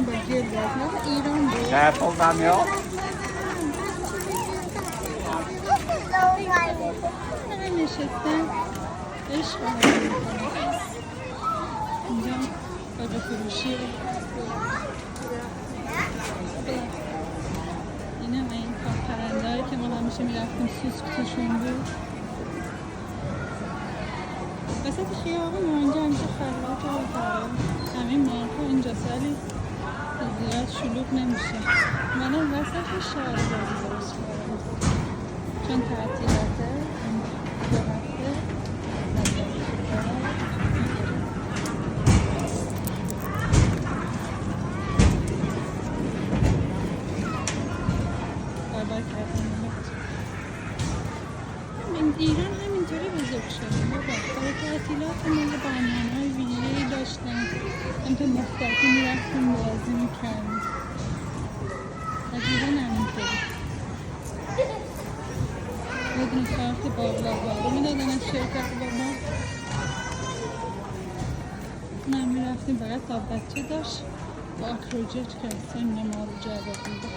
با گل باز ایران بود. نه خوردم یا؟ من نشستم عشق کنم اینجا باجه فروشی این هم این پرنده هایی که ما همیشه میرفتیم سوسک توشون بود وسط خیابون ما اینجا همیشه خلاط و داره همین مرکا اینجا سالی زیاد شلوغ نمیشه منم وسط شهر بازی درست کردم چون تعطیلاته دو هفته بابا کردم ایران همینطوری بزرگ شده بابا برای تعطیلات ما برنامه‌های ویژه‌ای داشتن هم که مختلفی میرفتیم بازی میکردیم از ایران همینطوری یه دونه کارت باقلوا رو میدادن از شرکت بابا من میرفتیم فقط تا بچه داشت با آکروجت که سن ما رو جواب میده